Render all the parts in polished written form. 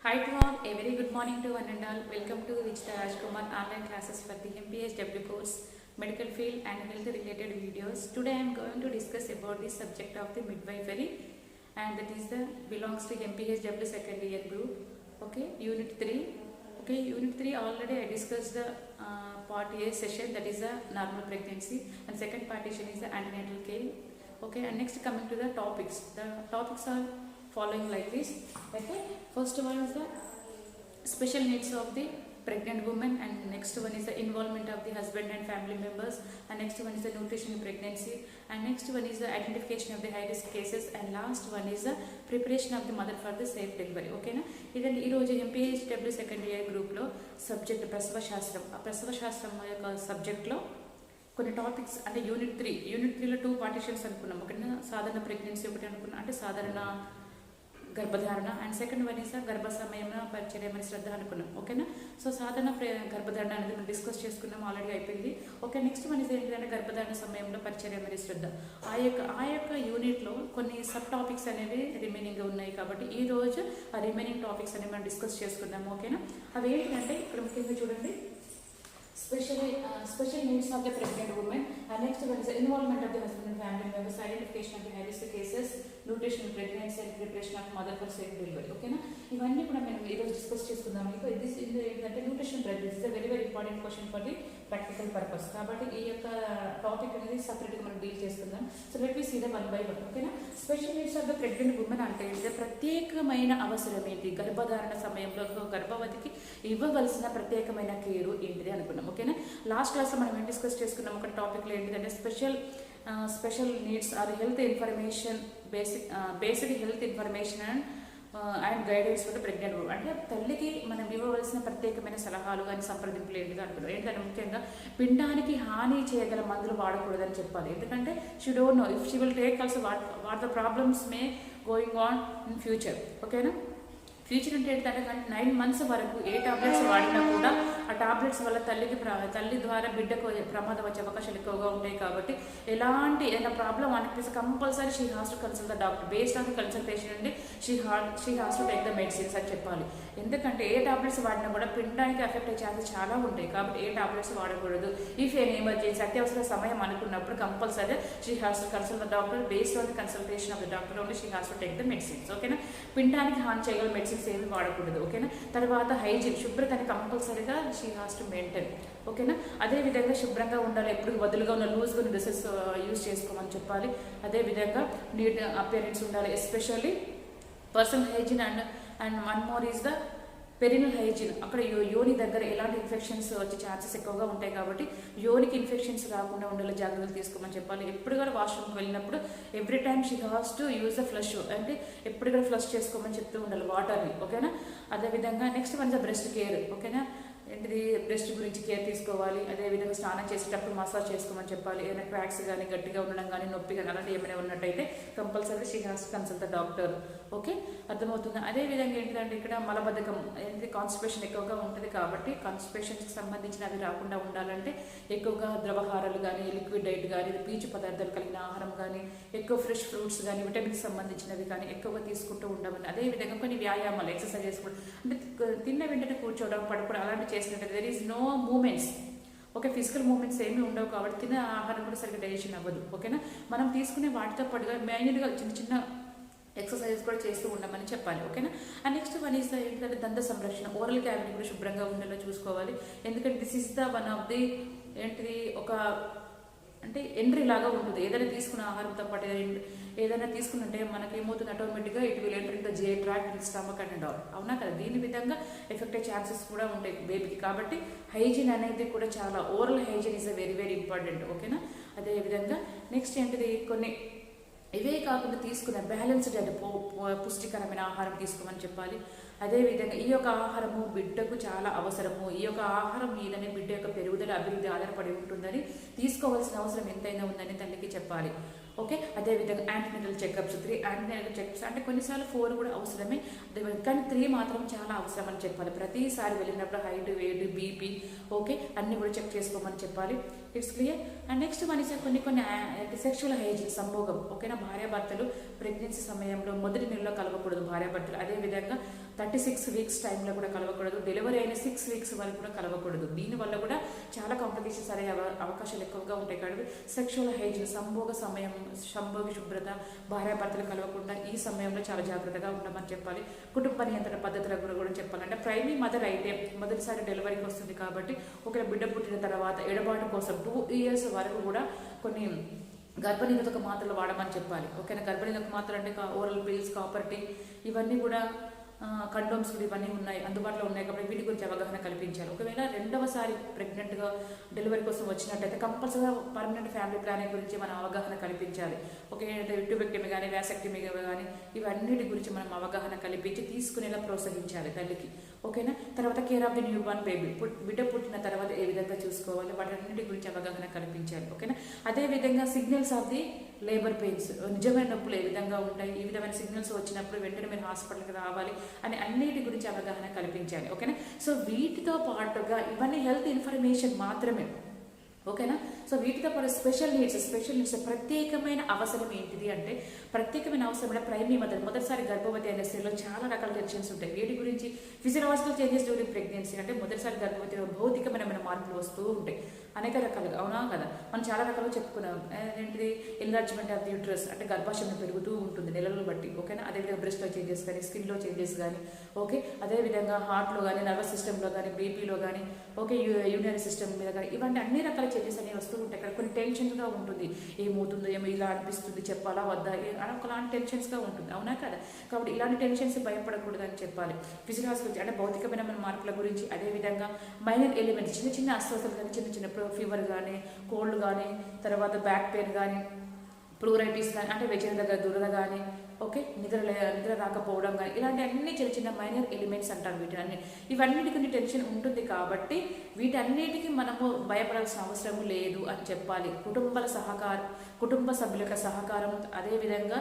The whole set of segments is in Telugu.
Hi to all, a very good morning to one and all. Welcome to Vichita Rajkumar online classes for the MPHW course, medical field and health related videos. Today I am going to discuss about the subject of the midwifery, and that is the belongs to MPHW second year group. Okay, unit 3. Okay, unit 3 already I discussed the part A session, that is the normal pregnancy, and second partition is the antenatal care. Okay, and next coming to the topics. The topics are following like this. Okay, first one is the special needs of the pregnant woman, and next one is the involvement of the husband and family members, and next one is the nutrition in pregnancy, and next one is the identification of the high risk cases, and last one is the preparation of the mother for the safe delivery. Okay na, ఇదండి ఈరోజు ఎంపీహెచ్డబ్ల్యూ సెకండ్ ఇయర్ గ్రూప్లో సబ్జెక్ట్ ప్రసవ శాస్త్రం. ఆ ప్రసవ శాస్త్రం యొక్క సబ్జెక్ట్లో కొన్ని టాపిక్స్ అంటే యూనిట్ 3లో 2 పార్టిషన్స్ అనుకున్నాం. ఒకటి సాధారణ ప్రెగ్నెన్సీ ఒకటి అనుకున్నాం, అంటే సాధారణ గర్భధారణ, అండ్ సెకండ్ వన్ ఈస్ గర్భ సమయంలో పరిచర్యమని శ్రద్ధ అనుకున్నాం. ఓకేనా, సో సాధారణ గర్భధారణ అనేది మనం డిస్కస్ చేసుకున్నాం, ఆల్రెడీ అయిపోయింది. ఓకే, నెక్స్ట్ వన్ ఈస్ ఏంటంటే గర్భధారణ సమయంలో పరిచర్యమని శ్రద్ధ. ఆ యొక్క యూనిట్లో కొన్ని సబ్ టాపిక్స్ అనేవి రిమైనింగ్ ఉన్నాయి, కాబట్టి ఈ రోజు ఆ రిమైనింగ్ టాపిక్స్ అనేవి మనం డిస్కస్ చేసుకుందాం. ఓకేనా, అవి ఏంటంటే ఇక్కడ ముఖ్యంగా చూడండి, special needs of the pregnant woman, and next one is the involvement of the husband and family members, identification of the high risk cases, nutrition in pregnancy and preparation of mother for safe delivery. ఓకేనా, ఇవన్నీ కూడా మనం ఈరోజు డిస్కస్ చేసుకుందాం. దిస్ ఏంటంటే nutrition pregnancy is very very important question for the practical purpose, కాబట్టి ఈ యొక్క టాపిక్ అనేది సపరేట్గా మనం డీల్ చేసుకుందాం. So let we see the one by one. ఓకేనా, special needs of the pregnant women అంటే ప్రత్యేకమైన అవసరం ఏంటి, గర్భధారణ సమయంలో గర్భవతికి ఇవ్వవలసిన ప్రత్యేకమైన కేరు ఏంటిది అనుకున్నాం. ఓకేనా, లాస్ట్ క్లాస్లో మనం ఏం డిస్కస్ చేసుకున్నాం, ఒక టాపిక్లో ఏంటిదంటే special needs or health information, basic health information and guidance for the pregnant women. అంటే తల్లికి మనం ఇవ్వవలసిన ప్రత్యేకమైన సలహాలు కానీ సంప్రదింపులు ఏంటిది అనుకున్నాం. ఏంటంటే ముఖ్యంగా పిండానికి హాని చేయగల మందులు వాడకూడదని చెప్పాలి, ఎందుకంటే she don't know if she will take also what the problems May going on in future. ఓకేనా, ఫ్యూచర్ అంటే ఏంటంటే 9 months వరకు ఏ టాబ్లెట్స్ వాడినా కూడా ఆ టాబ్లెట్స్ వల్ల తల్లి ద్వారా బిడ్డకు ప్రమాదం వచ్చే అవకాశాలు ఎక్కువగా ఉంటాయి, కాబట్టి ఏదైనా ప్రాబ్లం అనిపిస్తే compulsory she has to consult the doctor. Based on the consultation అండి she has to take the medicines అని చెప్పాలి, ఎందుకంటే ఏ టాబ్లెట్స్ వాడినా కూడా పిండానికి ఎఫెక్ట్ అయ్యే ఛాన్సెస్ చాలా ఉంటాయి, కాబట్టి ఏ టాబ్లెట్స్ వాడకూడదు. ఇఫ్ ఎన్ ఎమర్జెన్సీ అత్యవసర సమయం అనుకున్నప్పుడు compulsory she has to consult the doctor. Based on the consultation of the doctor only she has to take the medicines. ఓకేనా, పిండానికి హాని చేయగల మెడిసిన్స్ ఏమి వాడకూడదు. ఓకేనా, తర్వాత హైజీన్, శుభ్రతని కంపల్సరీగా షీ హాస్ టు మెయింటైన్. ఓకేనా, అదేవిధంగా శుభ్రంగా ఉండాలి, ఎప్పుడు వదులుగా ఉన్న లూజ్గా ఉన్న డ్రెస్సెస్ యూజ్ చేసుకోమని చెప్పాలి. అదేవిధంగా నీట్ అపియరెన్స్ ఉండాలి, especially personal hygiene and one more is the perineal hygiene. అక్కడ యోని దగ్గర ఎలాంటి ఇన్ఫెక్షన్స్ వచ్చే ఛాన్సెస్ ఎక్కువగా ఉంటాయి, కాబట్టి యోనికి ఇన్ఫెక్షన్స్ రాకుండా ఉండాలి, జాగ్రత్తలు తీసుకోమని చెప్పాలి. ఎప్పుడు కూడా వాష్రూమ్కి వెళ్ళినప్పుడు every time she has to use the flush, అంటే ఎప్పుడు కూడా ఫ్లష్ చేసుకోమని చెప్తూ ఉండాలి వాటర్ని. ఓకేనా, అదేవిధంగా next one the breast care. ఓకేనా, ఏంటిది బ్రెస్ట్ గురించి కేర్ తీసుకోవాలి. అదేవిధంగా స్నానం చేసేటప్పుడు మసాజ్ చేసుకోమని చెప్పాలి. ఏదైనా క్రాక్స్ కానీ గట్టిగా ఉండడం కానీ నొప్పి కానీ అలాంటి ఏమైనా ఉన్నట్టయితే compulsory she has to consult the doctor. Okay, అర్థమవుతుంది. అదేవిధంగా ఏంటంటే ఇక్కడ మలబద్ధకం ఏంటి, కాన్స్టిపేషన్ ఎక్కువగా ఉంటుంది, కాబట్టి కాన్స్టిపేషన్కి సంబంధించినవి రాకుండా ఉండాలంటే ఎక్కువగా ద్రవహారాలు కానీ లిక్విడ్ డైట్ కానీ పీచు పదార్థాలు కలిగిన ఆహారం కానీ ఎక్కువ ఫ్రెష్ ఫ్రూట్స్ కానీ విటమిన్స్ సంబంధించినవి కానీ ఎక్కువగా తీసుకుంటూ ఉండమని. అదేవిధంగా కొన్ని వ్యాయామాలు ఎక్సర్సైజెస్ కూడా, అంటే తిన్న వెంటనే కూర్చోవడం పడుకోవడం అలాంటి చేసినట్టు there is no movements. Okay, physical movements ఏమీ ఉండవు, కాబట్టి తిన్న ఆహారం కూడా సరిగ్గా డైజెషన్ అవ్వదు. ఓకేనా, మనం తీసుకునే వాటితో పాటుగా మైన్యూట్గా చిన్న ఎక్సర్సైజెస్ కూడా చేస్తూ ఉండమని చెప్పాలి. ఓకేనా, అండ్ నెక్స్ట్ వన్ ఈస్ ఏంటంటే దంత సంరక్షణ, ఓరల్ క్యావిటీ కూడా శుభ్రంగా ఉండేలా చూసుకోవాలి, ఎందుకంటే this is the one of the ఏంటిది ఒక అంటే ఎంట్రీ లాగా ఉంటుంది. ఏదైనా తీసుకున్న ఆహారంతో పాటు ఏదైనా తీసుకున్నంటే మనకి ఏమవుతుంది, ఆటోమేటిక్గా it will enter in the J track in stomach and all. అవునా కదా, దీని విధంగా ఎఫెక్ట్ అయ్యే ఛాన్సెస్ కూడా ఉంటాయి బేబీకి, కాబట్టి హైజీన్ అనేది కూడా చాలా, oral hygiene is very very important. ఓకేనా, అదేవిధంగా నెక్స్ట్ ఏంటిది కొన్ని ఇవే కాకుండా తీసుకున్న బ్యాలెన్స్డ్ అంటే పుష్టికరమైన ఆహారం తీసుకోమని చెప్పాలి. అదేవిధంగా ఈ యొక్క ఆహారము బిడ్డకు చాలా అవసరము, ఈ యొక్క ఆహారం మీదనే బిడ్డ యొక్క పెరుగుదల అభివృద్ధి ఆధారపడి ఉంటుందని తీసుకోవాల్సిన అవసరం ఎంతైనా ఉందని తల్లికి చెప్పాలి. ఓకే. అదేవిధంగా యాంటీనెటల్ చెకప్స్ 3 యాంటీనెటల్ చెకప్స్ అంటే కొన్నిసార్లు 4 కూడా అవసరమే, కానీ 3 మాత్రం చాలా అవసరం అని చెప్పాలి. ప్రతిసారి వెళ్ళినప్పుడు హైట్, వెయిట్, బీపీ ఓకే అన్నీ కూడా చెక్ చేసుకోమని చెప్పాలి. It's clear. అండ్ నెక్స్ట్ మనకి కొన్ని సెక్షువల్ హైజీన్ సంభోగం ఓకేనా. భార్యాభర్తలు ప్రెగ్నెన్సీ సమయంలో మొదటి నెలలో కలవకూడదు భార్యాభర్తలు. అదేవిధంగా 36 వీక్స్ టైంలో కూడా కలవకూడదు, డెలివరీ అయిన 6 వీక్స్ వరకు కూడా కలవకూడదు. దీనివల్ల కూడా చాలా కాంప్లికేషన్స్ అయ్యే అవకాశాలు ఎక్కువగా ఉంటాయి. కాబట్టి సెక్షువల్ హైజీన్ సంభోగ శుభ్రత భార్యాభర్తలు కలవకుండా ఈ సమయంలో చాలా జాగ్రత్తగా ఉండమని చెప్పాలి. కుటుంబ నియంత్రణ పద్ధతుల కూడా చెప్పాలంటే ప్రైమరీ మదర్ అయితే మొదటిసారి డెలివరీకి వస్తుంది కాబట్టి ఒకవేళ బిడ్డ పుట్టిన తర్వాత ఎడబాటు కోసం 2 years వరకు కూడా కొన్ని గర్భనిరోధక మాత్రలు వాడమని చెప్పాలి. ఓకేనా. గర్భనిరోధక మాత్రలు అంటే ఓరల్ పిల్స్, కాపర్ టీ ఇవన్నీ కూడా కండోమ్స్ కూడా ఇవన్నీ ఉన్నాయి, అందుబాటులో ఉన్నాయి కాబట్టి వీటి గురించి అవగాహన కల్పించాలి. ఒకవేళ రెండవసారి ప్రెగ్నెంట్గా డెలివరీ కోసం వచ్చినట్టయితే కంపల్సరీగా పర్మనెంట్ ఫ్యామిలీ ప్లానింగ్ గురించి మనం అవగాహన కల్పించాలి. ఓకే. ట్యూబెక్టమీ కానీ వ్యాసెక్టమీ కానీ ఇవన్నిటి గురించి మనం అవగాహన కల్పించి తీసుకునేలా ప్రోత్సహించాలి తల్లికి. ఓకేనా. తర్వాత care of the new born baby బిడ్డ పుట్టిన తర్వాత ఏ విధంగా చూసుకోవాలి వాటన్నిటి గురించి అవగాహన కల్పించాలి. ఓకేనా. అదేవిధంగా signals of the labour pains నిజమైన నొప్పులు ఏ విధంగా ఉంటాయి, ఈ విధమైన సిగ్నల్స్ వచ్చినప్పుడు వెంటనే మీరు హాస్పిటల్కి రావాలి అని అన్నిటి గురించి అవగాహన కల్పించాలి. ఓకేనా. సో వీటితో పాటుగా ఇవన్నీ హెల్త్ ఇన్ఫర్మేషన్ మాత్రమే. ఓకేనా. సో వీటితో పాటు స్పెషల్ నీడ్స్ ప్రత్యేకమైన అవసరం ఏంటిది అంటే ప్రత్యేకమైన అవసరం ప్రైమరీ మొదటిసారి గర్భవతి అయిన స్త్రీలో చాలా రకాల టెన్షన్స్ ఉంటాయి. వీటి గురించి ఫిజియలాజికల్ చేంజెస్ డ్యూరింగ్ ప్రెగ్నెన్సీ అంటే మొదటిసారి గర్భవతిలో భౌతికమైన మార్పులు వస్తూ ఉంటాయి అనేక రకాలుగా. అవునా కదా. మనం చాలా రకాలుగా చెప్పుకున్నాం. ఏంటిది ఎన్లార్జ్మెంట్ ఆఫ్ ది యూట్రస్ అంటే గర్భాశయం పెరుగుతూ ఉంటుంది నెలలను బట్టి. ఓకేనా. అదేవిధంగా బ్రెస్ట్లో చేంజెస్ కానీ స్కిన్లో చేంజెస్ కానీ ఓకే. అదేవిధంగా హార్ట్లో కానీ నర్వస్ సిస్టంలో కానీ బీపీలో కానీ ఓకే యూరినరీ సిస్టమ్ మీద కానీ ఇవన్నీ అన్ని రకాల చేంజెస్ అనేవి వస్తూ ఉంటాయి. ఇక్కడ కొన్ని టెన్షన్స్గా ఉంటుంది, ఏమవుతుందో ఏమో ఇలా అనిపిస్తుంది చెప్పాలా వద్దా ఒకలాంటి టెన్షన్స్గా ఉంటుంది. అవునా కదా. కాబట్టి ఇలాంటి టెన్షన్స్ భయపడకూడదు అని చెప్పాలి. ఫిజియలాజికల్ అంటే భౌతికమైన మార్పుల గురించి, అదేవిధంగా మైనర్ ఎలిమెంట్స్ చిన్న అస్వస్థతలు కానీ చిన్న ఫీవర్ కానీ కోల్డ్ కానీ తర్వాత బ్యాక్ పెయిన్ కానీ ప్లూరైటిస్ కానీ అంటే వెచ్చని దగ్గర దురద కానీ ఓకే నిద్ర రాకపోవడం కానీ ఇలాంటి అన్ని చిన్న మైనర్ ఎలిమెంట్స్ అంటారు వీటి ఇవన్నిటికి టెన్షన్ ఉంటుంది కాబట్టి వీటన్నిటికీ మనము భయపడాల్సిన అవసరం లేదు అని చెప్పాలి. కుటుంబ సభ్యుల యొక్క సహకారం అదేవిధంగా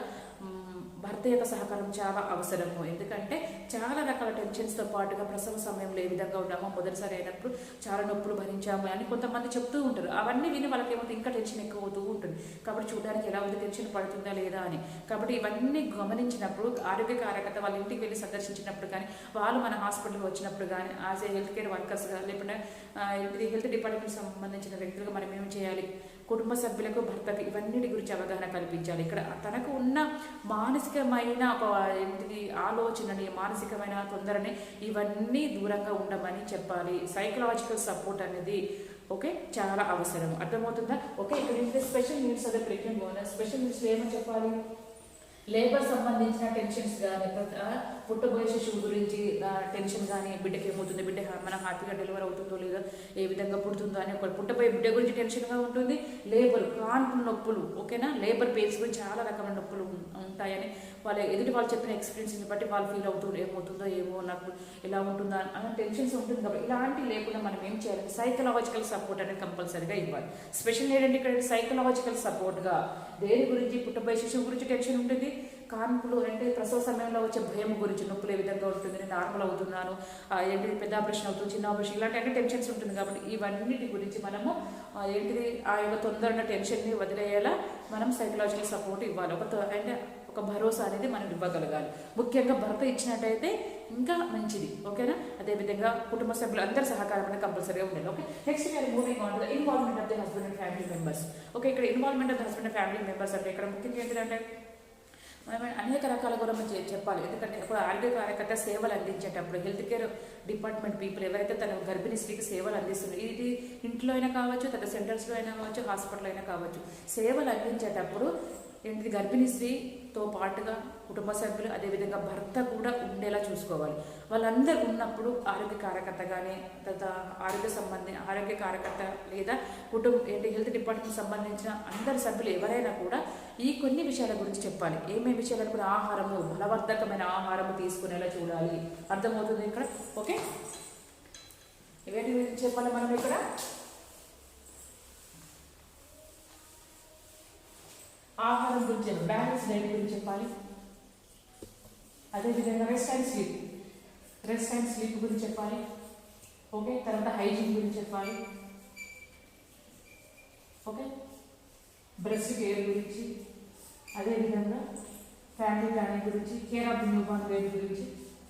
భర్త యొక్క సహకారం చాలా అవసరము. ఎందుకంటే చాలా రకాల టెన్షన్స్తో పాటుగా ప్రసవ సమయంలో ఏ విధంగా ఉన్నామో మొదటిసారి అయినప్పుడు చాలా నొప్పులు భరించాము అని కొంతమంది చెప్తూ ఉంటారు. అవన్నీ విని వాళ్ళకి ఏమవుతుంది ఇంకా టెన్షన్ ఎక్కువ అవుతూ ఉంటుంది. కాబట్టి చూడడానికి ఎలా ఉంది టెన్షన్ పడుతుందా లేదా అని. కాబట్టి ఇవన్నీ గమనించినప్పుడు ఆరోగ్య కార్యకర్త వాళ్ళ ఇంటికి వెళ్ళి సందర్శించినప్పుడు కానీ వాళ్ళు మన హాస్పిటల్కి వచ్చినప్పుడు కానీ యాజ్ ఏ హెల్త్ కేర్ వర్కర్స్గా లేకుంటే హెల్త్ డిపార్ట్మెంట్కి సంబంధించిన వ్యక్తులుగా మనం ఏం చేయాలి కుటుంబ సభ్యులకు భర్తకు ఇవన్నిటి గురించి అవగాహన కల్పించాలి. ఇక్కడ తనకు ఉన్న మానసికమైన ఆలోచనని మానసికమైన తొందరని ఇవన్నీ దూరంగా ఉండమని చెప్పాలి. సైకలాజికల్ సపోర్ట్ అనేది ఓకే చాలా అవసరం. అర్థమవుతుందా. ఓకే. ఇక్కడ స్పెషల్ నీడ్స్ అదే ప్రెగ్నెంట్ స్పెషల్ నీడ్స్ ఏమని చెప్పాలి లేబర్ సంబంధించిన టెన్షన్స్ కానీ పుట్టబోయే శిశువు గురించి టెన్షన్ కానీ బిడ్డకి ఏమవుతుంది బిడ్డ మన హ్యాపీగా డెలివరీ అవుతుందో లేదో ఏ విధంగా పుడుతుందో అని ఒక పుట్టబోయే బిడ్డ గురించి టెన్షన్గా ఉంటుంది. లేబర్ కాన్పు నొప్పులు ఓకేనా లేబర్ పెయిన్స్ గురించి చాలా రకమైన నొప్పులు ఉంటాయని వాళ్ళు చెప్పిన ఎక్స్పీరియన్స్ని బట్టి వాళ్ళు ఫీల్ అవుతుంది ఏమవుతుందో ఏమో నాకు ఎలా ఉంటుందో అన్న టెన్షన్స్ ఉంటుంది. కాబట్టి ఇలాంటి లేకుండా మనం ఏం చేయాలి సైకలాజికల్ సపోర్ట్ అనేది కంపల్సరీగా ఇవ్వాలి. స్పెషల్ ఏంటంటే ఇక్కడ సైకలాజికల్ సపోర్ట్గా దేని గురించి పుట్టబోయే శిశువు గురించి టెన్షన్ ఉంటుంది, కాన్పులు అంటే ప్రసవ సమయంలో వచ్చే భయం గురించి నొప్పులు ఏ విధంగా ఉంటుంది, నేను నార్మల్ అవుతున్నాను ఏంటిది పెద్ద ఆపరేషన్ అవుతుంది చిన్న ఆపరేషన్ ఇలాంటి అన్ని టెన్షన్స్ ఉంటుంది. కాబట్టి ఇవన్నిటి గురించి మనము ఏంటిది ఆ యొక్క తొందరగా టెన్షన్ని వదిలేయాలా మనం సైకలాజికల్ సపోర్ట్ ఇవ్వాలి. ఒక భరోసా అనేది మనం ఇవ్వగలగాలి. ముఖ్యంగా భర్త ఇచ్చినట్టయితే ఇంకా మంచిది. ఓకేనా. అదేవిధంగా కుటుంబ సభ్యులు అందరి సహకారం అనేది కంపల్సరీగా ఉండాలి. Okay. Next we are moving on to the involvement of the husband and family members. Okay. ఇక్కడ involvement of the husband and family members అంటే ఇక్కడ ముఖ్యంగా ఏంటంటే మనం అనేక రకాల కూడా మనం చెప్పాలి. ఎందుకంటే ఇప్పుడు ఆరోగ్య కార్యకర్త సేవలు అందించేటప్పుడు హెల్త్ కేర్ డిపార్ట్మెంట్ పీపుల్ ఎవరైతే తన గర్భిణీ స్త్రీకి సేవలు అందిస్తున్నారు ఇది ఇంట్లో అయినా కావచ్చు తన సెంటర్స్లో అయినా కావచ్చు హాస్పిటల్ అయినా కావచ్చు సేవలు అందించేటప్పుడు ఏంటిది గర్భిణీ స్త్రీతో పాటుగా కుటుంబ సభ్యులు అదేవిధంగా భర్త కూడా ఉండేలా చూసుకోవాలి. వాళ్ళందరూ ఉన్నప్పుడు ఆరోగ్య కార్యకర్త కానీ తర్వాత ఆరోగ్య కార్యకర్త లేదా హెల్త్ డిపార్ట్మెంట్ సంబంధించిన అందరి సభ్యులు ఎవరైనా కూడా ఈ కొన్ని విషయాల గురించి చెప్పాలి. ఏమేమి విషయాలు కూడా ఆహారము బలవర్ధకమైన ఆహారము తీసుకునేలా చూడాలి. అర్థమవుతుంది ఇక్కడ. ఓకే. ఇవేంటి చెప్పాలి మనం ఇక్కడ ఆహారం గురించి బ్యాలెన్స్ డైట్ గురించి చెప్పాలి. అదేవిధంగా రెస్ట్ అండ్ స్లీప్ గురించి చెప్పాలి. ఓకే, తర్వాత హైజీన్ గురించి చెప్పాలి. ఓకే, బ్రెస్ట్ కేర్ గురించి, అదేవిధంగా ఫ్యామిలీ ప్లానింగ్ గురించి, care of the new born baby గురించి.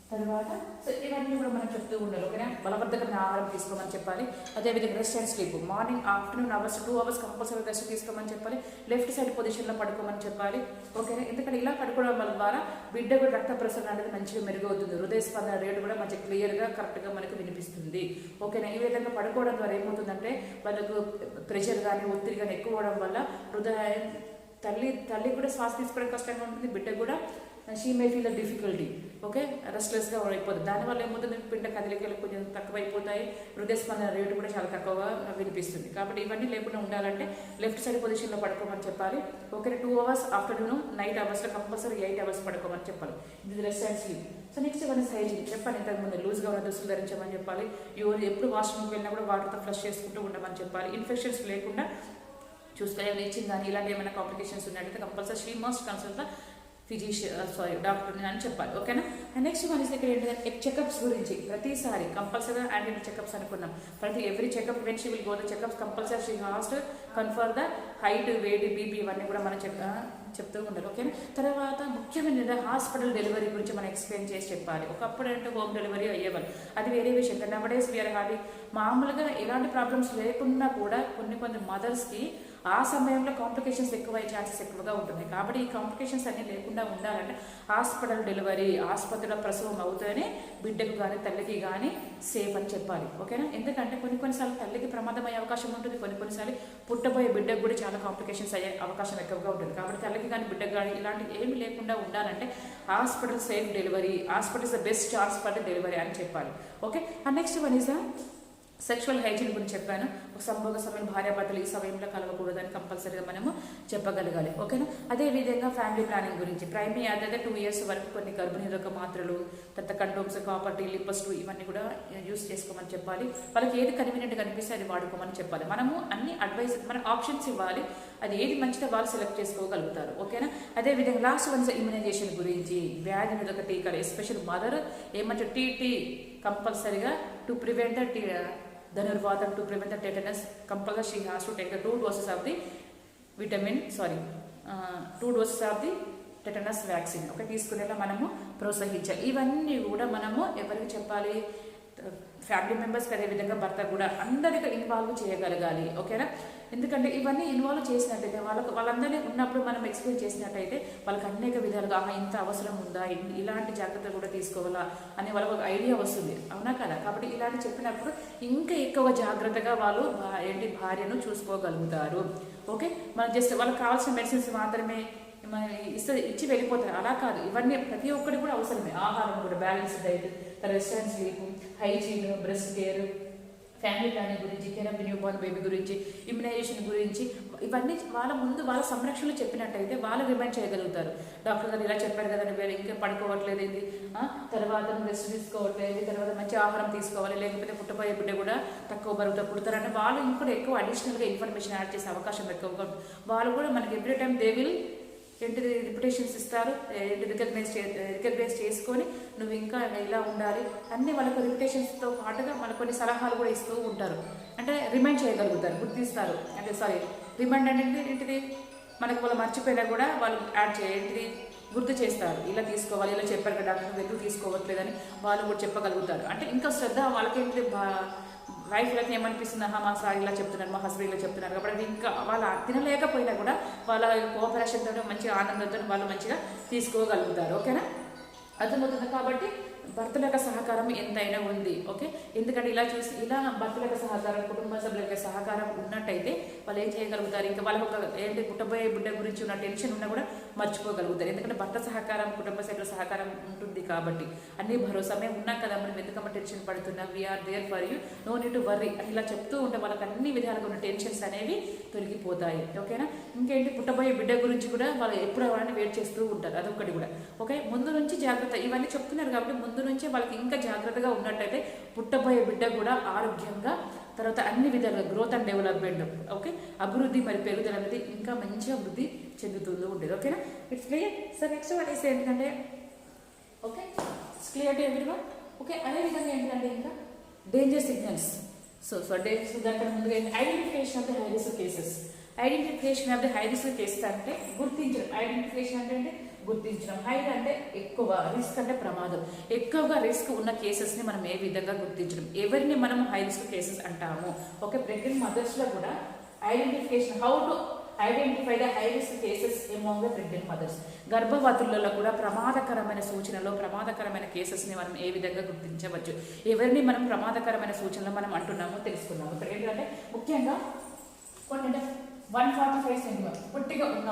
తర్వాత సో ఇవన్నీ కూడా మనం చెప్తూ ఉండాలి. ఓకేనా, బలవర్ధకమైన ఆహారం తీసుకోమని చెప్పాలి. అదేవిధంగా rest and sleep, morning afternoon hours 2 hours compulsory rest తీసుకోమని చెప్పాలి. లెఫ్ట్ సైడ్ పొజిషన్లో పడుకోమని చెప్పాలి. ఓకేనా, ఎందుకంటే ఇలా పడుకోవడం వల్ల ద్వారా బిడ్డ కూడా రక్త ప్రసరణ అనేది మంచిగా మెరుగవుతుంది. హృదయ స్పందన రేటు కూడా మంచిగా క్లియర్గా కరెక్ట్గా మనకు వినిపిస్తుంది. ఓకేనా, ఈ విధంగా పడుకోవడం ద్వారా ఏమవుతుందంటే వాళ్ళకు ప్రెషర్ కానీ ఒత్తిడి కానీ ఎక్కువ అవడం వల్ల హృదయం తల్లి కూడా శ్వాస తీసుకోవడం కష్టంగా ఉంటుంది, బిడ్డ కూడా she may feel difficulty. Okay, రెస్ట్లెస్గా అయిపోతుంది. దానివల్ల ఏమవుతుంది, పిండ కదలికలు కొంచెం తక్కువైపోతాయి, హృదయ స్పందన రేటు కూడా చాలా తక్కువగా వినిపిస్తుంది. కాబట్టి ఇవన్నీ లేకుండా ఉండాలంటే లెఫ్ట్ సైడ్ పొజిషన్లో పడుకోమని చెప్పాలి. ఓకే, 2 hours ఆఫ్టర్నూన్ నైట్ అవర్స్లో కంపల్సరీ 8 hours పడుకోమని చెప్పాలి. ఇది rest and sleep. So next one hygiene చెప్పాలి. ఇంతకుముందు లూజ్గా ఉన్న దుస్తులు ధరించమని చెప్పాలి. ఎప్పుడు వాష్రూమ్కి వెళ్ళినా కూడా వాటర్తో ఫ్లష్ చేసుకుంటూ ఉండమని చెప్పాలి. ఇన్ఫెక్షన్స్ లేకుండా చూసుకోవాలి. ఇచ్చింది కానీ ఇలాంటి ఏమైనా కాంప్లికేషన్స్ ఉన్నట్టయితే compulsory she must consult the డాక్టర్ని అని చెప్పాలి. ఓకేనా, నెక్స్ట్ మన ఇక్కడ ఏంటంటే చెకప్స్ గురించి ప్రతిసారి కంపల్సరీగా యాంటీనల్ చెకప్స్ అనుకున్నాం. Every checkup when she will go the checkups compulsory she has to confirm the height, weight, BP ఇవన్నీ కూడా మనం చెప్తూ ఉంటారు. ఓకేనా, తర్వాత ముఖ్యమైన హాస్పిటల్ డెలివరీ గురించి మనం ఎక్స్ప్లెయిన్ చేసి చెప్పాలి. ఒకప్పుడు అంటే హోమ్ డెలివరీ అయ్యేవాళ్ళు, అది వేరే విషయం. నవడేస్ వీఆర్ హ్యావింగ్ మామూలుగా ఎలాంటి ప్రాబ్లమ్స్ లేకున్నా కూడా కొన్ని మదర్స్కి ఆ సమయంలో కాంప్లికేషన్స్ ఎక్కువయ్యే ఛాన్సెస్ ఎక్కువగా ఉంటున్నాయి. కాబట్టి ఈ కాంప్లికేషన్స్ అన్నీ లేకుండా ఉండాలంటే హాస్పిటల్ డెలివరీ, ఆసుపత్రిలో ప్రసవం అవుతూనే బిడ్డకు కానీ తల్లికి కానీ సేఫ్ అని చెప్పాలి. ఓకేనా, ఎందుకంటే కొన్నిసార్లు తల్లికి ప్రమాదం అయ్యే అవకాశం ఉంటుంది, కొన్నిసార్లు పుట్టబోయే బిడ్డకు కూడా చాలా కాంప్లికేషన్స్ అయ్యే అవకాశం ఎక్కువగా ఉంటుంది. కాబట్టి తల్లికి కానీ బిడ్డకు కానీ ఇలాంటి ఏమి లేకుండా ఉండాలంటే hospital safe delivery, hospital is the best chance for the delivery అని చెప్పాలి. Okay, next one is sexual hygiene గురించి చెప్పాను. ఒక సంభోగ సమయం భార్యాభర్తలు ఈ సమయంలో కలవకూడదని కంపల్సరీగా మనము చెప్పగలగాలి. ఓకేనా, అదేవిధంగా ఫ్యామిలీ ప్లానింగ్ గురించి ప్రైమరీ అదే 2 years వరకు కొన్ని గర్భనిరోధక మాత్రలు, తర్వాత కండోమ్స్, కాపర్టీ, లిపస్ 2 ఇవన్నీ కూడా యూస్ చేసుకోమని చెప్పాలి. వాళ్ళకి ఏది కన్వీనియంట్గా కనిపిస్తే అది వాడుకోమని చెప్పాలి. మనము అన్ని అడ్వైస్, మన ఆప్షన్స్ ఇవ్వాలి, అది ఏది మంచిదో వాళ్ళు సెలెక్ట్ చేసుకోగలుగుతారు. ఓకేనా, అదేవిధంగా లాస్ట్ వన్స్ ఇమ్యునైజేషన్ గురించి, వ్యాధి నిరోధక టీకాలు, ఎస్పెషల్ మదర్ ఏమంటే టీటీ కంపల్సరీగా టు ప్రివెంట్ ధనుర్వాతం, to prevent the tetanus compulsory she has to take the 2 doses of the 2 doses of the tetanus vaccine. Okay, తీసుకునేలా మనము ప్రోత్సహించాలి. ఇవన్నీ కూడా మనము ఎవరికి చెప్పాలి, ఫ్యామిలీ మెంబర్స్కి, అదేవిధంగా భర్త కూడా అందరికీ ఇన్వాల్వ్ చేయగలగాలి. ఓకేనా, ఎందుకంటే ఇవన్నీ ఇన్వాల్వ్ చేసినట్టయితే వాళ్ళందరినీ ఉన్నప్పుడు మనం ఎక్స్ప్లెయిన్ చేసినట్టయితే వాళ్ళకి అనేక విధాలుగా ఇంత అవసరం ఉందా, ఇలాంటి జాగ్రత్తలు కూడా తీసుకోవాలా అనే వాళ్ళకి ఒక ఐడియా వస్తుంది. అవునా కదా, కాబట్టి ఇలాంటి చెప్పినప్పుడు ఇంకా ఎక్కువ జాగ్రత్తగా వాళ్ళు భార్యను చూసుకోగలుగుతారు. ఓకే, మనం జస్ట్ వాళ్ళకి కావాల్సిన మెడిసిన్స్ మాత్రమే ఇచ్చి వెళ్ళిపోతారు, అలా కాదు. ఇవన్నీ ప్రతి ఒక్కటి కూడా అవసరమే. ఆహారం కూడా, balance diet, rest and sleep, hygiene, breast care, family planning గురించి, care of new born baby గురించి, ఇమ్యునైజేషన్ గురించి, ఇవన్నీ వాళ్ళ సంరక్షణలో చెప్పినట్టయితే వాళ్ళు రిమైండ్ చేయగలుగుతారు. డాక్టర్ గారు ఇలా చెప్పారు కదా, వేరే ఇంకా పడుకోవట్లేదు ఏంటి, తర్వాత రెస్ట్ తీసుకోవట్లేదు, తర్వాత మంచి ఆహారం తీసుకోవాలి, లేకపోతే పుట్టబోయే బిడ్డ కూడా తక్కువ బరువుతో పుడతారని వాళ్ళు ఇంకా ఎక్కువ అడిషనల్గా ఇన్ఫర్మేషన్ యాడ్ చేసే అవకాశం ఎక్కువగా ఉంటుంది. వాళ్ళు కూడా మనకి every time they will repetitions ఇస్తారు, రికగ్నైజ్ చేసుకొని నువ్వు ఇంకా ఇలా ఉండాలి అన్నీ వాళ్ళకు రిపిటేషన్స్తో పాటుగా మనకు కొన్ని సలహాలు కూడా ఇస్తూ ఉంటారు. అంటే రిమైండ్ చేయగలుగుతారు, గుర్తిస్తారు. అంటే రిమైండ్ అంటే ఏంటిది, మనకు వాళ్ళు మర్చిపోయినా కూడా వాళ్ళు యాడ్ ఏంటిది గుర్తు చేస్తారు. ఇలా తీసుకోవాలి, ఇలా చెప్పారు కదా డాక్టర్, ఎందుకు తీసుకోవట్లేదని వాళ్ళు కూడా చెప్పగలుగుతారు. అంటే ఇంకా శ్రద్ధ వాళ్ళకేంటి, వైఫ్లకి ఏమనిపిస్తుంది, మా సార్ ఇలా చెప్తున్నారు, మా హస్బెండ్ ఇలా చెప్తున్నారు, కాబట్టి ఇంకా వాళ్ళు తినలేకపోయినా కూడా వాళ్ళ కోఆపరేషన్తో మంచిగా ఆనందంతో వాళ్ళు మంచిగా తీసుకోగలుగుతారు. ఓకేనా, అర్థమవుతుంది. కాబట్టి భర్తల యొక్క సహకారం ఎంతైనా ఉంది. ఓకే, ఎందుకంటే ఇలా భర్తల యొక్క సహకారం, కుటుంబ సభ్యుల యొక్క సహకారం ఉన్నట్టయితే వాళ్ళు ఏం చేయగలుగుతారు, ఇంకా వాళ్ళకి ఒక పుట్టబోయే బిడ్డ గురించి ఉన్న టెన్షన్ ఉన్నా కూడా మర్చిపోగలుగుతారు. ఎందుకంటే భర్త సహకారం, కుటుంబ సభ్యుల సహకారం ఉంటుంది కాబట్టి అన్ని భరోసా మేము ఉన్నాం కదా, మనం ఎందుకమ్మ టెన్షన్ పడుతున్నాం, we are there for you, no need to worry అని ఇలా చెప్తూ ఉంటే వాళ్ళకి అన్ని విధాలుగా ఉన్న టెన్షన్స్ అనేవి తొలగిపోతాయి. ఓకేనా, ఇంకేంటి పుట్టబోయే బిడ్డ గురించి కూడా వాళ్ళు ఎప్పుడు వాళ్ళని వెయిట్ చేస్తూ ఉంటారు, అదొకటి కూడా. ఓకే, ముందు నుంచి జాగ్రత్త, ఇవన్నీ చెప్తున్నారు కాబట్టి ముందు నుంచే వాళ్ళకి ఇంకా జాగ్రత్తగా ఉన్నట్టయితే పుట్టబోయే బిడ్డ కూడా ఆరోగ్యంగా, తర్వాత అన్ని విధాలుగా గ్రోత్ అండ్ డెవలప్మెంట్, ఓకే, అభివృద్ధి మరి పెరుగుదల అనేది ఇంకా మంచిగా వృద్ధి చెందుతుందో ఉండేది. ఓకేనా, it's clear. So next one is ఏంటంటే okay clear to everyone. Okay, అదేవిధంగా ఏంటంటే ఇంకా డేంజర్ సిగ్నల్స్. సో దానికన్నా ముందుగా identification of the high risk cases. Identification of the high risk cases అంటే గుర్తించడం. ఐడెంటిఫికేషన్ అంటే గుర్తించడం. హై అంటే ఎక్కువ, రిస్క్ అంటే ప్రమాదం. ఎక్కువగా రిస్క్ ఉన్న కేసెస్ని మనం ఏ విధంగా గుర్తించడం, ఎవరిని మనం హై రిస్క్ కేసెస్ అంటాము. ఓకే, ప్రెగ్నెంట్ మదర్స్లో కూడా identification, how to identify the high risk cases among the pregnant mothers. గర్భవతులలో కూడా ప్రమాదకరమైన సూచనలు, ప్రమాదకరమైన కేసెస్ని మనం ఏ విధంగా గుర్తించవచ్చు, ఎవరిని మనం ప్రమాదకరమైన సూచనలు మనం అంటున్నామో తెలుసుకున్నాము. ఇప్పుడు ఏంటంటే ముఖ్యంగా కొన్ని అంటే 145 సెంటీమీటర్ పొట్టిగా ఉన్న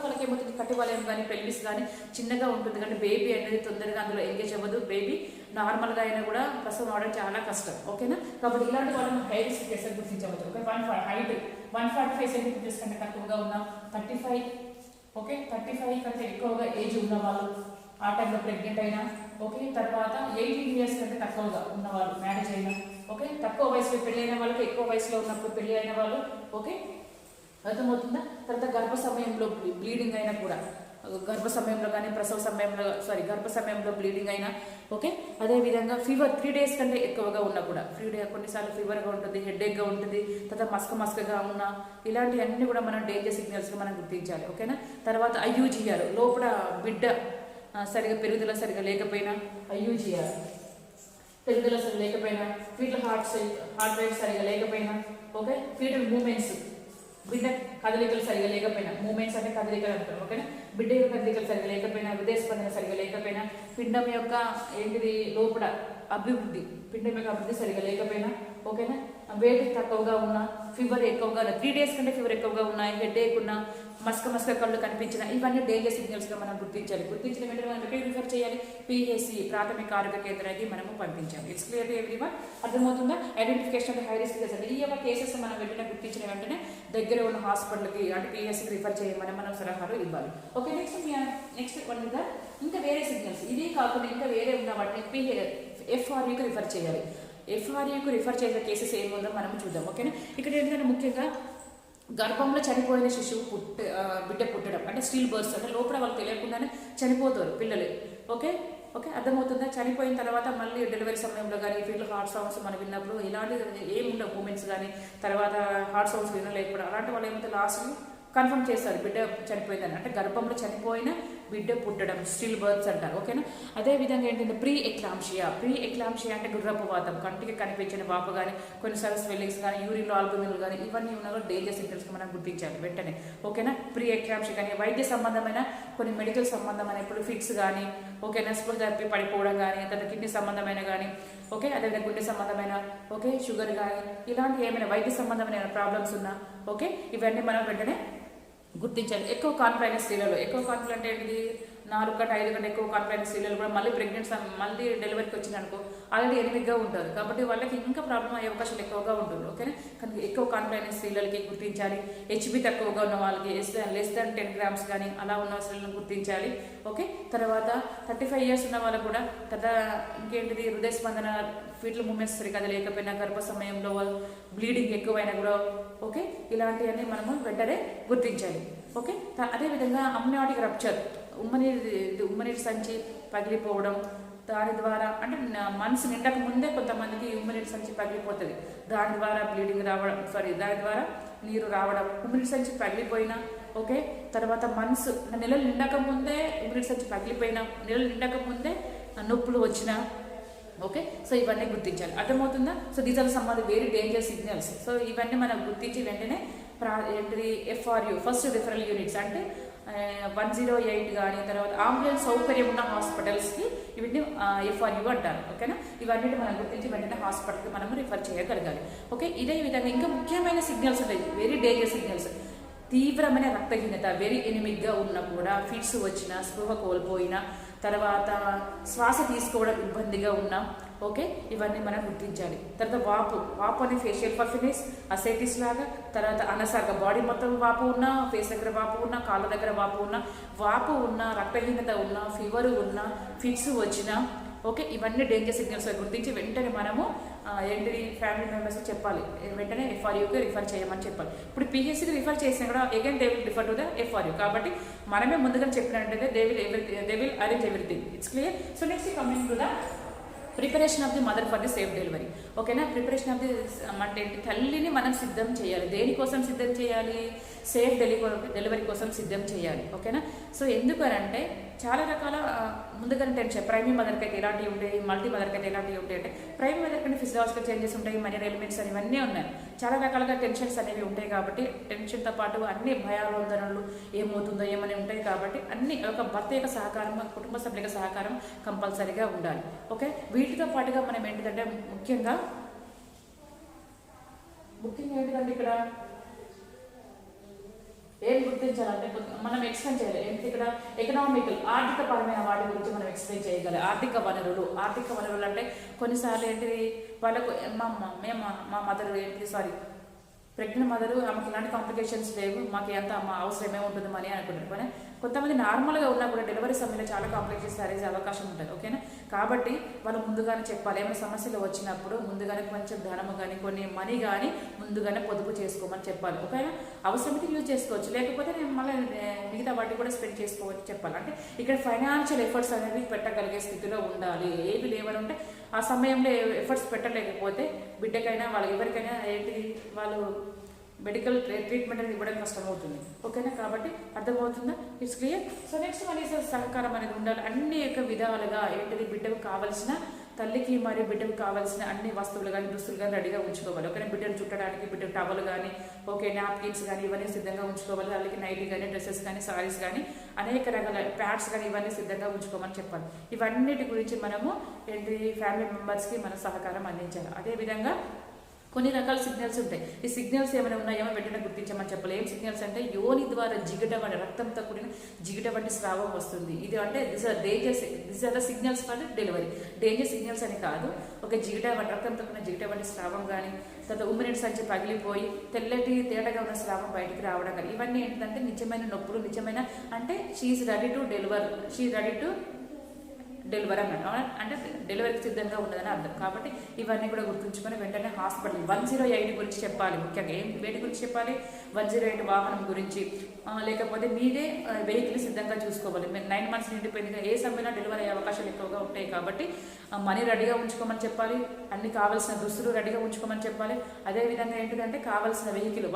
వాళ్ళకి ఏమవుతుంది, కట్టివలయం కానీ పెల్విస్ కానీ చిన్నగా ఉంటుంది, కానీ బేబీ అనేది తొందరగా అందులో ఎంగేజ్ అవ్వదు. బేబీ నార్మల్గా అయినా కూడా ప్రసవం అవడం చాలా కష్టం. ఓకేనా, కాబట్టి ఇలాంటి వాళ్ళని హై రిస్క్ కేసెస్ గుర్తించవచ్చు. ఓకే, హైట్ 145 సెంటీమీటర్స్ కంటే తక్కువగా ఉన్న 35, ఓకే 35 కంటే ఎక్కువగా ఏజ్ ఉన్న వాళ్ళు ఆ టైంలో ప్రెగ్నెంట్ అయినా, ఓకే తర్వాత 18 ఇయర్స్ కంటే తక్కువగా ఉన్న వాళ్ళు మ్యారేజ్ అయినా, ఓకే తక్కువ వయసులో పెళ్లి అయిన వాళ్ళకి, ఎక్కువ వయసులో ఉన్నప్పుడు పెళ్లి అయిన వాళ్ళు, ఓకే అర్థమవుతుందా. తర్వాత గర్భ సమయంలో బ్లీడింగ్ అయినా కూడా, గర్భ సమయంలో కానీ ప్రసవ సమయంలో గర్భ సమయంలో బ్లీడింగ్ అయినా, ఓకే అదేవిధంగా ఫీవర్ 3 days కంటే ఎక్కువగా ఉన్నా కూడా, కొన్నిసార్లు ఫీవర్గా ఉంటుంది, హెడేక్గా ఉంటుంది, తర్వాత మస్కగా ఉన్నా, ఇలాంటివన్నీ కూడా మనం డేంజర్ సిగ్నల్స్గా మనం గుర్తించాలి. ఓకేనా, తర్వాత IUGR లోపల బిడ్డ సరిగా పెరుగుదల సరిగా లేకపోయినా, IUGR పెరుగుదల సరిగా లేకపోయినా, ఫీటల్ హార్ట్ రేట్ సరిగా లేకపోయినా, ఓకే ఫీటల్ మూమెంట్స్ బిడ్డ కదలికలు సరిగా లేకపోయినా, మూమెంట్స్ అంటే కదలికలు అంటారు. ఓకేనా, బిడ్డ యొక్క కదలికలు సరిగా లేకపోయినా, హృదయ స్పందన సరిగా లేకపోయినా, పిండం యొక్క ఏంటిది లోపల పిండం యొక్క అభివృద్ధి సరిగా లేకపోయినా, ఓకేనా వెయిట్ తక్కువగా ఉన్నా, ఫీవర్ ఎక్కువగా 3 days కంటే ఫీవర్ ఎక్కువగా ఉన్నాయి, హెడేక్ ఉన్నా, మస్క కళ్ళు కనిపించిన, ఇవన్నీ డేంజర్ సిగ్నల్స్గా మనం గుర్తించాలి. గుర్తించిన వెంటనే మనం ఎక్కడికి రిఫర్ చేయాలి, PHC ప్రాథమిక ఆరోగ్య కేంద్రానికి మనము పంపించాలి. It's clear to everyone. అర్థమవుతుందా. Identification of high risk cases, ఈ యొక్క కేసెస్ మనం వెంటనే గుర్తించిన వెంటనే దగ్గర ఉన్న హాస్పిటల్కి అంటే PHCకి రిఫర్ చేయమని మనం సలహాలు ఇవ్వాలి. ఓకే, నెక్స్ట్ వన్ ఇదా ఇంకా వేరే సిగ్నల్స్, ఇదే కాకుండా ఇంకా వేరే ఉన్న వాటిని FRUకి రిఫర్ చేయాలి. FRUకి రిఫర్ చేసే కేసెస్ ఏముందో మనం చూద్దాం. ఓకేనా, ఇక్కడ ఏంటంటే ముఖ్యంగా గర్భంలో చనిపోయిన శిశువు బిడ్డ పుట్టడం అంటే స్టిల్ బర్త్స్, అంటే లోపల వాళ్ళు తెలియకుండానే చనిపోతారు పిల్లలు. ఓకే అర్థమవుతుందా. చనిపోయిన తర్వాత మళ్ళీ డెలివరీ సమయంలో కానీ ఫీటల్ హార్ట్ సౌండ్స్ మనం విన్నప్పుడు ఇలాంటి ఏముండవు మూమెంట్స్ కానీ, తర్వాత హార్ట్ సౌండ్స్ వినలేకపోవడం, అలాంటి వాళ్ళు ఏమైతే లాస్ట్ కన్ఫర్మ్ చేస్తారు బిడ్డ చనిపోయిందని, అంటే గర్భంలో చనిపోయిన బిడ్డ పుట్టడం స్టిల్ బర్త్స్ అంటారు. ఓకేనా, అదేవిధంగా ఏంటంటే ప్రీ ఎక్లాంషియా అంటే గుర్రపు వాతం, కంటికి కనిపించిన వాపు కానీ, కొన్నిసార్లు స్వెల్లింగ్స్ కానీ, యూరిన్లో ఆల్బమిన్లు కానీ, ఇవన్నీ ఉన్న డేంజర్ సిగ్నల్స్ మనం గుర్తించాలి వెంటనే. ఓకేనా, ప్రీ ఎక్లాంషియా కానీ వైద్య సంబంధమైన కొన్ని మెడికల్ సంబంధమైన ఇప్పుడు ఫిట్స్ కానీ, ఓకేనా స్పృహ తప్పి పడిపోవడం కానీ, తర్వాత కిడ్నీ సంబంధమైన కానీ, ఓకే అదేవిధంగా గుండె సంబంధమైన, ఓకే షుగర్ కానీ, ఇలాంటి ఏమైనా వైద్య సంబంధమైన ప్రాబ్లమ్స్ ఉన్నా, ఓకే ఇవన్నీ మనం వెంటనే గుర్తించాలి. ఎక్కువ కాన్పులైన స్త్రీలలో, ఎక్కువ కాన్పులు అంటే ఏంటిది 4 కంటే 5 కంటే ఎక్కువ కాన్పులైన స్త్రీలలో కూడా మళ్ళీ మళ్ళీ డెలివరీకి వచ్చిందనుకో ఆల్రెడీ ఎనిమిదిగా ఉంటారు, కాబట్టి వాళ్ళకి ఇంకా ప్రాబ్లం అయ్యే అవకాశాలు ఎక్కువగా ఉంటుంది. ఓకేనా, కానీ ఎక్కువ కాన్పులైన స్త్రీలకి గుర్తించాలి. HB తక్కువగా ఉన్న వాళ్ళకి లెస్ దాన్ 10 grams కానీ అలా ఉన్న స్త్రీలను గుర్తించాలి. ఓకే, తర్వాత 35 years ఉన్న వాళ్ళకు కూడా ఇంకేంటిది హృదయ స్పందన ఫీటల్ మూమెంట్స్ సరిగ్గా లేకపోయినా, గర్భ సమయంలో బ్లీడింగ్ ఎక్కువైనా కూడా, ఓకే ఇలాంటివన్నీ మనము వెంటనే గుర్తించాలి. ఓకే, అదేవిధంగా అమ్నియాటిక్ రప్చర్ ఉమ్మనీటి సంచి పగిలిపోవడం, దాని ద్వారా అంటే మనసు నిండక ముందే కొంతమందికి ఉమ్మనీటి సంచి పగిలిపోతుంది, దాని ద్వారా బ్లీడింగ్ రావడం దాని ద్వారా నీరు రావడం, ఉమ్మనీటి సంచి పగిలిపోయినా, ఓకే తర్వాత మనసు నెలలు నిండక ముందే ఉమ్మనీటి సంచి పగిలిపోయినా, నెలలు నిండక ముందే నొప్పులు వచ్చినా, ఓకే సో ఇవన్నీ గుర్తించాలి. అర్థమవుతుందా. So these are some of the very danger signals. So ఇవన్నీ మనం గుర్తించి వెంటనే ఏంటిది FRU ఫస్ట్ రిఫరల్ యూనిట్స్ అంటే 108 కానీ, తర్వాత అంబులెన్స్ సౌకర్యం ఉన్న హాస్పిటల్స్కి వీటిని FRU అంటారు. ఓకేనా, ఇవన్నీ మనం గుర్తించి వెంటనే హాస్పిటల్కి మనం రిఫర్ చేయగలగాలి. ఓకే, ఇదే విధంగా ఇంకా ముఖ్యమైన సిగ్నల్స్ ఉంటాయి, వెరీ డేంజర్ సిగ్నల్స్. తీవ్రమైన రక్తహీనత, వెరీ ఎనిమిక్గా ఉన్నా కూడా, ఫిట్స్ వచ్చినా, స్పృహ కోల్పోయినా, తర్వాత శ్వాస తీసుకోవడం ఇబ్బందిగా ఉన్నా, ఓకే ఇవన్నీ మనం గుర్తించాలి. తర్వాత వాపు అనే ఫేషియల్ పఫినెస్, అసైటిస్ లాగా, తర్వాత అనసాగా బాడీ మొత్తం వాపు ఉన్నా, ఫేస్ దగ్గర వాపు ఉన్నా, కాళ్ళ దగ్గర వాపు ఉన్నా, రక్తహీనత ఉన్నా, ఫీవర్ ఉన్నా, ఫిట్స్ వచ్చినా, ఓకే ఇవన్నీ డేంజర్ సిగ్నల్స్ గుర్తించి వెంటనే మనము ఏంటిది ఫ్యామిలీ మెంబర్స్ చెప్పాలి, వెంటనే FRUకి రిఫర్ చేయమని చెప్పాలి. ఇప్పుడు PHCకి రిఫర్ చేసినా కూడా again they will refer to the FRU. కాబట్టి మనమే ముందుగా చెప్పినట్టయితే they will arrange everything. It's clear. So next coming to the preparation of the mother for the safe delivery. ఓకేనా. ప్రిపరేషన్ ఆఫ్ ది అంటే ఏంటి, తల్లిని మనం సిద్ధం చేయాలి. దేనికోసం సిద్ధం చేయాలి? సేఫ్ డెలివరీ కోసం సిద్ధం చేయాలి. ఓకేనా. సో ఎందుకనంటే చాలా రకాల ముందుగానే టెన్షన్, ప్రైమరీ మదర్కి అయితే ఎలాంటివి ఉంటాయి, మల్టీ మదర్కి అయితే ఎలాంటివి ఉంటాయి అంటే ప్రైమరీ మదర్కి అంటే ఫిజియలాజికల్ చేంజెస్ ఉంటాయి, మైనర్ ఎలిమెంట్స్ అని ఇవన్నీ ఉన్నాయి. చాలా రకాలుగా టెన్షన్స్ అనేవి ఉంటాయి. కాబట్టి టెన్షన్తో పాటు అన్ని భయాందోళనలు ఏమవుతుందో ఏమని ఉంటాయి. కాబట్టి అన్ని ఒక భర్త యొక్క సహకారం, కుటుంబ సభ్యుల సహకారం కంపల్సరీగా ఉండాలి. ఓకే. వీటితో పాటుగా మనం ఏంటిదంటే ముఖ్యంగా ఏంటిదంటే ఇక్కడ ఏం గుర్తించాలంటే మనం ఎక్స్ప్లెయిన్ చేయాలి. ఏంటి ఇక్కడ ఎకనామికల్, ఆర్థిక పరమైన వాటి గురించి మనం ఎక్స్ప్లెయిన్ చేయగలి. ఆర్థిక వనరులు అంటే కొన్నిసార్లు ఏంటిది వాళ్ళకు మా మదర్ ఏంటిది ప్రెగ్నెంట్ మదరు, ఆమెకి ఇలాంటి కాంప్లికేషన్స్ లేవు, మాకు ఎంత అవసరమే ఉంటుంది మనీ అనుకుంటారు. కానీ కొంతమంది నార్మల్గా ఉన్నా కూడా డెలివరీ సమయంలో చాలా కాంప్లికేషన్స్ అరేజ్ అవకాశం ఉంటుంది. ఓకేనా. కాబట్టి వాళ్ళు ముందుగానే చెప్పాలి. ఏమైనా సమస్యలు వచ్చినప్పుడు ముందుగానే కొంచెం ధనము కానీ కొన్ని మనీ కానీ ముందుగానే పొదుపు చేసుకోమని చెప్పాలి. ఓకేనా. అవసరమైతే యూజ్ చేసుకోవచ్చు, లేకపోతే నేను మళ్ళీ మిగతా వాటికి కూడా స్పెండ్ చేసుకోవచ్చు చెప్పాలి. అంటే ఇక్కడ ఫైనాన్షియల్ ఎఫర్ట్స్ అనేవి పెట్టగలిగే స్థితిలో ఉండాలి. ఏవి లేవని ఉంటే ఆ సమయంలో ఎఫర్ట్స్ పెట్టలేకపోతే బిడ్డకైనా వాళ్ళకి ఎవరికైనా ఏంటి వాళ్ళు మెడికల్ ట్రీట్మెంట్ అనేది ఇవ్వడం కష్టమవుతుంది. ఓకేనా. కాబట్టి అర్థమవుతుందా? It's clear. So next money సహకారం అనేది ఉండాలి. అన్ని యొక్క విధాలుగా ఏంటిది బిడ్డకు కావలసిన, తల్లికి మరియు బిడ్డకు కావాల్సిన అన్ని వస్తువులు కానీ దుస్తులు కానీ రెడీగా ఉంచుకోవాలి. ఓకే. బిడ్డను చుట్టడానికి బిడ్డకు టవల్ కానీ ఓకే నాప్కిన్స్ కానీ ఇవన్నీ సిద్ధంగా ఉంచుకోవాలి. తల్లికి నైటీ కానీ డ్రెస్సెస్ కానీ సారీస్ కానీ అనేక రకాల ప్యాడ్స్ కానీ ఇవన్నీ సిద్ధంగా ఉంచుకోమని చెప్పాలి. ఇవన్నిటి గురించి మనము ఏంటి ఫ్యామిలీ మెంబర్స్కి మన సహకారం అందించాలి. అదేవిధంగా కొన్ని రకాల సిగ్నల్స్ ఉంటాయి. ఈ సిగ్నల్స్ ఏమైనా ఉన్నాయేమో వెంటనే గుర్తించమని చెప్పాలి. ఏం సిగ్నల్స్ అంటే యోని ద్వారా జిగట వంటి రక్తంతో కూడిన జిగట వంటి స్రావం వస్తుంది. ఇది అంటే this are the signals for delivery. Danger signals అని కాదు. ఒక జిగట వంటి రక్తంతో కూడిన జిగట వంటి స్రావం కానీ, తర్వాత ఉమ్మరెంట్ సంచి పగిలిపోయి తెల్లటి తేటగా ఉన్న స్రావం బయటికి రావడం కానీ ఇవన్నీ ఏంటంటే నిజమైన నొప్పులు, నిజమైన అంటే షీఈస్ రెడీ టు డెలివరీ అన్నట్టు, అంటే డెలివరీకి సిద్ధంగా ఉన్నదని అర్థం. కాబట్టి ఇవన్నీ కూడా గుర్తుంచుకొని వెంటనే హాస్పిటల్ 108 గురించి చెప్పాలి. ముఖ్యంగా వేటి గురించి చెప్పాలి? 108 వాహనం గురించి, లేకపోతే మీరే వెహికల్ సిద్ధంగా చూసుకోవాలి. మీరు 9 months నిండిపోయింది, ఏ సమయంలో డెలివరీ అయ్యే అవకాశాలు ఎక్కువగా ఉంటాయి. కాబట్టి మనీ రెడీగా ఉంచుకోమని చెప్పాలి. అన్ని కావాల్సిన దుస్తులు రెడీగా ఉంచుకోమని చెప్పాలి. అదేవిధంగా ఏంటిదంటే కావాల్సిన వెహికల్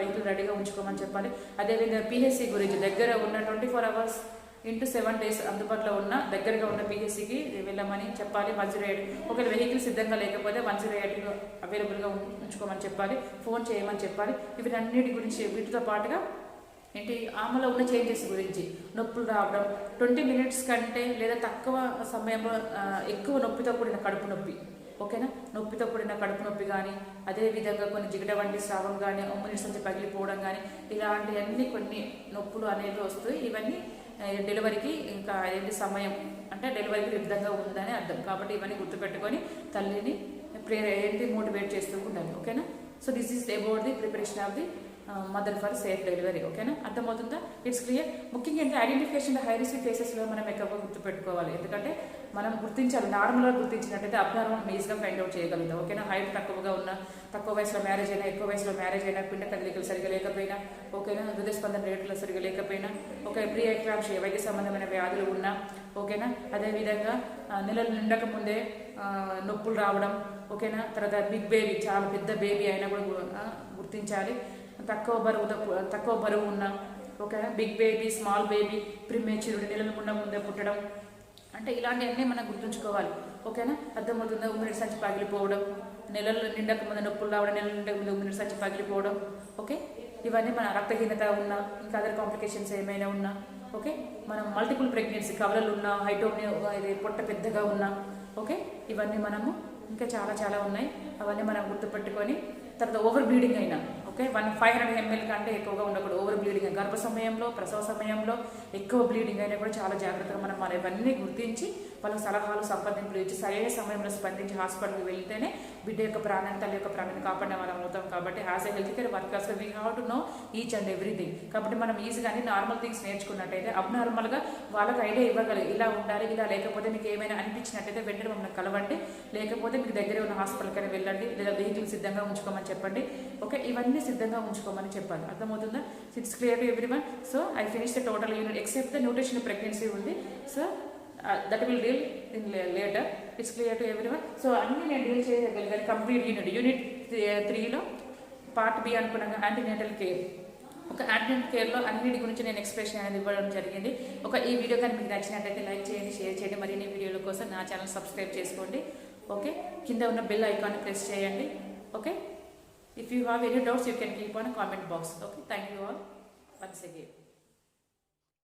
వెహికల్ రెడీగా ఉంచుకోమని చెప్పాలి. అదేవిధంగా PHC గురించి దగ్గర ఉన్న 24 hours into 7 days అందుబాటులో ఉన్న దగ్గరగా ఉన్న PHCకి వెళ్ళమని చెప్పాలి. 108 ఒకవేళ వెహికల్ సిద్ధంగా లేకపోతే 108 అవైలబుల్గా ఉంచుకోమని చెప్పాలి. ఫోన్ చేయమని చెప్పాలి. వీటన్నిటి గురించి వీటితో పాటుగా ఏంటి ఆమెలో ఉన్న చేంజెస్ గురించి, నొప్పులు రావడం 20 minutes కంటే లేదా తక్కువ సమయంలో ఎక్కువ నొప్పితో కూడిన కడుపు నొప్పి. ఓకేనా. నొప్పితో కూడిన కడుపు నొప్పి కానీ, అదేవిధంగా కొన్ని జిగట వంటి స్రావం కానీ, ఉమ్మనిస్ నుంచి పగిలిపోవడం కానీ ఇలాంటివన్నీ కొన్ని నొప్పులు అనేవి వస్తాయి. ఇవన్నీ డెలివరీకి ఇంకా ఏంటి సమయం అంటే డెలివరీకి విధంగా ఉందని అర్థం. కాబట్టి ఇవన్నీ గుర్తుపెట్టుకొని తల్లిని మోటివేట్ చేస్తూ ఉండాలి. ఓకేనా. So this is about the preparation of the mother for safe delivery. ఓకేనా. అర్థమవుతుందా? It's clear. ముఖ్యంగా ఏంటంటే ఐడెంటిఫికేషన్ హై రిస్క్ కేసెస్లో మనం ఎక్కువగా గుర్తుపెట్టుకోవాలి. ఎందుకంటే మనం గుర్తించాలి. నార్మల్గా గుర్తించినట్టయితే అబ్నార్మల్ ఈజీగా ఫైండ్ అవుట్ చేయగలుగుతాం. ఓకేనా. హైట్ తక్కువగా ఉన్న, తక్కువ వయసులో మ్యారేజ్ అయినా, ఎక్కువ వయసులో మ్యారేజ్ అయినా, పిండ కదలికలు సరిగా లేకపోయినా, ఓకేనా, హృదయ స్పందన రేట్లు సరిగా లేకపోయినా, ప్రీ ఎక్లాంప్షియా వైద్య సంబంధమైన వ్యాధులు ఉన్నా, ఓకేనా, అదేవిధంగా నెలలు నిండక ముందే నొప్పులు రావడం, ఓకేనా, తర్వాత బిగ్ బేబీ చాలా పెద్ద బేబీ అయినా కూడా గుర్తించాలి. తక్కువ బరువు ఉన్న, ఓకేనా, big baby, small baby, prematured నెలల ముందే పుట్టడం, అంటే ఇలాంటివన్నీ మనం గుర్తుంచుకోవాలి. ఓకేనా. అర్థమవుతుందా? ఉమ్మడి సంచి పగిలిపోవడం, నెలలు నిండక ముందు నొప్పులు రావడం, నెలలు నిండక ముందు ఉమ్మడి సంచి పగిలిపోవడం, ఓకే, ఇవన్నీ మన రక్తహీనత ఉన్నా, ఇంకా అదర్ కాంప్లికేషన్స్ ఏమైనా ఉన్నా, ఓకే, మనం మల్టిపుల్ ప్రెగ్నెన్సీ కవలలు ఉన్నా, హైటోమియా ఇది పొట్ట పెద్దగా ఉన్నా, ఓకే, ఇవన్నీ మనము ఇంకా చాలా ఉన్నాయి. అవన్నీ మనం గుర్తుపెట్టుకొని తర్వాత ఓవర్ బ్లీడింగ్ అయినా, ఓకే, 500 ml కంటే ఎక్కువగా ఉండకూడదు. ఓవర్ బ్లీడింగ్ గర్భ సమయంలో, ప్రసవ సమయంలో ఎక్కువ బ్లీడింగ్ అయినా కూడా చాలా జాగ్రత్తగా మనం ఇవన్నీ గుర్తించి వాళ్ళకి సలహాలు సంప్రదింపులు ఇచ్చి సరైన సమయంలో స్పందించి హాస్పిటల్కి వెళ్తేనే బిడ్డ యొక్క ప్రాణాన్ని తల్లి యొక్క ప్రాణాన్ని కాపాడే వాళ్ళం అవుతాం. కాబట్టి as a health care workers we have to know each and everything. కాబట్టి మనం ఈజీగానే నార్మల్ థింగ్స్ నేర్చుకున్నట్టయితే అబ్నార్మల్గా వాళ్ళకి ఐడియా ఇవ్వగలరు, ఇలా ఉండాలి, ఇలా లేకపోతే మీకు ఏమైనా అనిపించినట్టయితే వెంటనే మమ్మల్ని కలవండి, లేకపోతే మీకు దగ్గర ఉన్న హాస్పిటల్కైనా వెళ్ళండి, లేదా వెహికల్ సిద్ధంగా ఉంచుకోమని చెప్పండి. ఓకే, ఇవన్నీ సిద్ధంగా ఉంచుకోమని చెప్పాలి. అర్థమవుతుందా? It's clear to everyone. So I finish the total unit except the nutrition pregnancy ఉంది. So that will deal in later. It's clear to everyone. So అన్ని నేను డీల్ చేయగలిగాను కంప్లీట్ యూనిట్ 3లో పార్ట్ బి అనుకున్నాను యాంటీనేటల్ కేర్. ఒక యాంటీనేటల్ కేర్లో అన్నిటి గురించి నేను ఎక్స్ప్రెషన్ అనేది ఇవ్వడం జరిగింది. ఈ వీడియో కానీ మీకు నచ్చినట్టయితే లైక్ చేయండి, షేర్ చేయండి. మరిన్ని వీడియోల కోసం నా ఛానల్ సబ్స్క్రైబ్ చేసుకోండి. ఓకే, కింద ఉన్న బెల్ ఐకాన్ ప్రెస్ చేయండి. Okay, if you have any doubts you can keep on comment box. Okay, thank you all once again.